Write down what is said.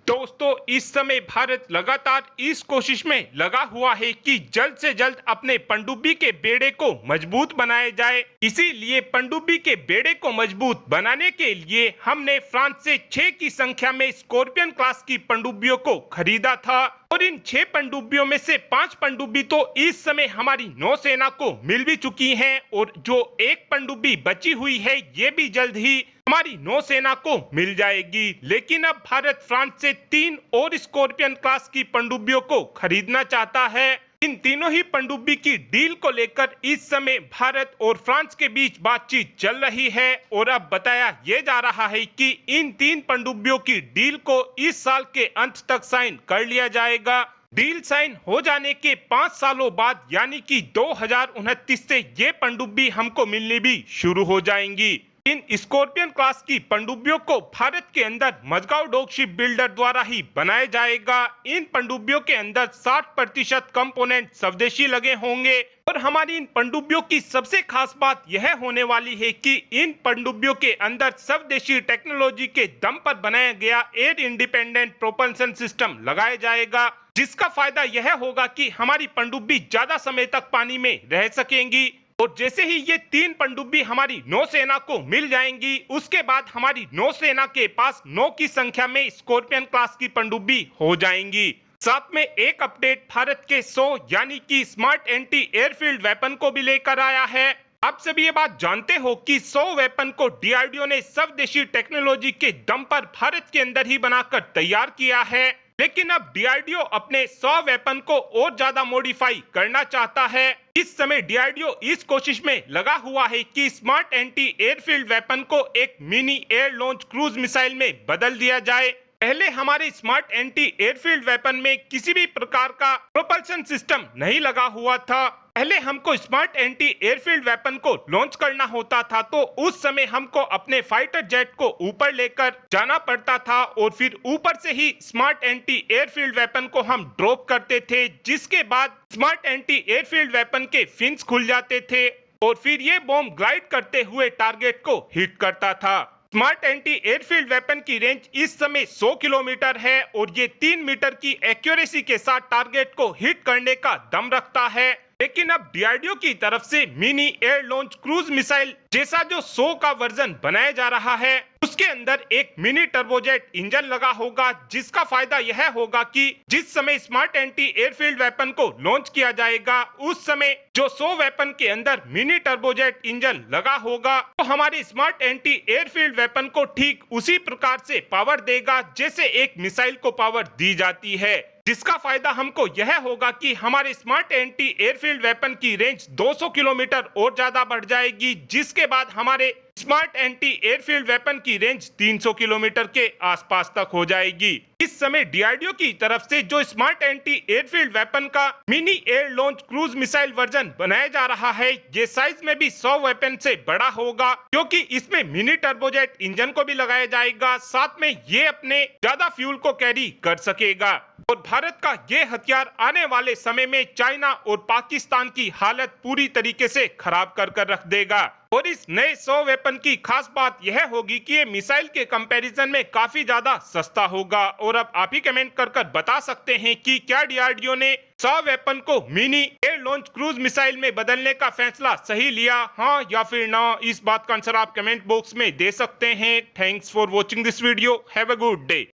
दोस्तों, इस समय भारत लगातार इस कोशिश में लगा हुआ है कि जल्द से जल्द अपने पनडुब्बी के बेड़े को मजबूत बनाया जाए। इसीलिए पनडुब्बी के बेड़े को मजबूत बनाने के लिए हमने फ्रांस से 6 की संख्या में स्कॉर्पियन क्लास की पनडुब्बियों को खरीदा था और इन 6 पनडुब्बियों में से 5 पनडुब्बी तो इस समय हमारी नौसेना को मिल भी चुकी हैं और जो एक पनडुब्बी बची हुई है ये भी जल्द ही हमारी नौसेना को मिल जाएगी। लेकिन अब भारत फ्रांस से 3 और स्कॉर्पियन क्लास की पनडुब्बियों को खरीदना चाहता है। इन तीनों ही पनडुब्बी की डील को लेकर इस समय भारत और फ्रांस के बीच बातचीत चल रही है और अब बताया ये जा रहा है कि इन 3 पनडुब्बियों की डील को इस साल के अंत तक साइन कर लिया जाएगा। डील साइन हो जाने के 5 सालों बाद यानी कि 2029 से ये पनडुब्बी हमको मिलनी भी शुरू हो जाएंगी। इन स्कॉर्पियन क्लास की पनडुब्बियों को भारत के अंदर मजगांव डॉक शिप बिल्डर द्वारा ही बनाया जाएगा। इन पनडुब्बियों के अंदर 60% कंपोनेंट स्वदेशी लगे होंगे और हमारी इन पनडुब्बियों की सबसे खास बात यह होने वाली है कि इन पनडुब्बियों के अंदर स्वदेशी टेक्नोलॉजी के दम पर बनाया गया एयर इंडिपेंडेंट प्रोपल्शन सिस्टम लगाया जाएगा, जिसका फायदा यह होगा कि हमारी पनडुब्बी ज्यादा समय तक पानी में रह सकेंगी। और जैसे ही ये 3 पनडुब्बी हमारी नौसेना को मिल जाएंगी, उसके बाद हमारी नौसेना के पास 9 की संख्या में स्कॉर्पियन क्लास की पनडुब्बी हो जाएंगी। साथ में एक अपडेट भारत के 100 यानी कि स्मार्ट एंटी एयरफील्ड वेपन को भी लेकर आया है। आप सभी ये बात जानते हो कि 100 वेपन को डीआरडीओ ने स्वदेशी टेक्नोलॉजी के दम पर भारत के अंदर ही बनाकर तैयार किया है। लेकिन अब डीआरडीओ अपने 100 वेपन को और ज्यादा मॉडिफाई करना चाहता है। इस समय डीआरडीओ इस कोशिश में लगा हुआ है कि स्मार्ट एंटी एयरफील्ड वेपन को एक mini air launch cruise missile में बदल दिया जाए। पहले हमारे स्मार्ट एंटी एयरफील्ड वेपन में किसी भी प्रकार का प्रोपल्शन सिस्टम नहीं लगा हुआ था। पहले हमको स्मार्ट एंटी एयरफील्ड वेपन को लॉन्च करना होता था तो उस समय हमको अपने फाइटर जेट को ऊपर लेकर जाना पड़ता था और फिर ऊपर से ही स्मार्ट एंटी एयरफील्ड वेपन को हम ड्रॉप करते थे, जिसके बाद स्मार्ट एंटी एयरफील्ड वेपन के फिन्स खुल जाते थे और फिर ये बॉम्ब ग्लाइड करते हुए टारगेट को हिट करता था। स्मार्ट एंटी एयरफील्ड वेपन की रेंज इस समय 100 किलोमीटर है और ये 3 मीटर की एक्यूरेसी के साथ टारगेट को हिट करने का दम रखता है। लेकिन अब डीआरडीओ की तरफ से mini air launch cruise missile जैसा जो 100 का वर्जन बनाया जा रहा है, उसके अंदर एक मिनी टर्बोजेट इंजन लगा होगा, जिसका फायदा यह होगा कि जिस समय स्मार्ट एंटी एयरफील्ड वेपन को लॉन्च किया जाएगा उस समय जो 100 वेपन के अंदर मिनी टर्बोजेट इंजन लगा होगा तो हमारी स्मार्ट एंटी एयरफील्ड वेपन को ठीक उसी प्रकार से पावर देगा जैसे एक मिसाइल को पावर दी जाती है। जिसका फायदा हमको यह होगा कि हमारे स्मार्ट एंटी एयरफील्ड वेपन की रेंज 200 किलोमीटर और ज्यादा बढ़ जाएगी, जिसके बाद हमारे स्मार्ट एंटी एयरफील्ड वेपन की रेंज 300 किलोमीटर के आसपास तक हो जाएगी। इस समय डीआरडीओ की तरफ से जो स्मार्ट एंटी एयरफील्ड वेपन का mini air launch cruise missile version बनाया जा रहा है, ये साइज में भी 100 वेपन से बड़ा होगा क्योंकि इसमें मिनी टर्बोजेट इंजन को भी लगाया जाएगा। साथ में ये अपने ज्यादा फ्यूल को कैरी कर सकेगा और भारत का ये हथियार आने वाले समय में चाइना और पाकिस्तान की हालत पूरी तरीके से खराब कर रख देगा। और इस नए 100 वेपन की खास बात यह होगी कि ये मिसाइल के कंपैरिजन में काफी ज्यादा सस्ता होगा। और अब आप ही कमेंट कर बता सकते हैं कि क्या डीआरडीओ ने 100 वेपन को mini air launch cruise missile में बदलने का फैसला सही लिया, हाँ या फिर ना? इस बात का आंसर आप कमेंट बॉक्स में दे सकते हैं। Thanks for watching this video. Have a good day.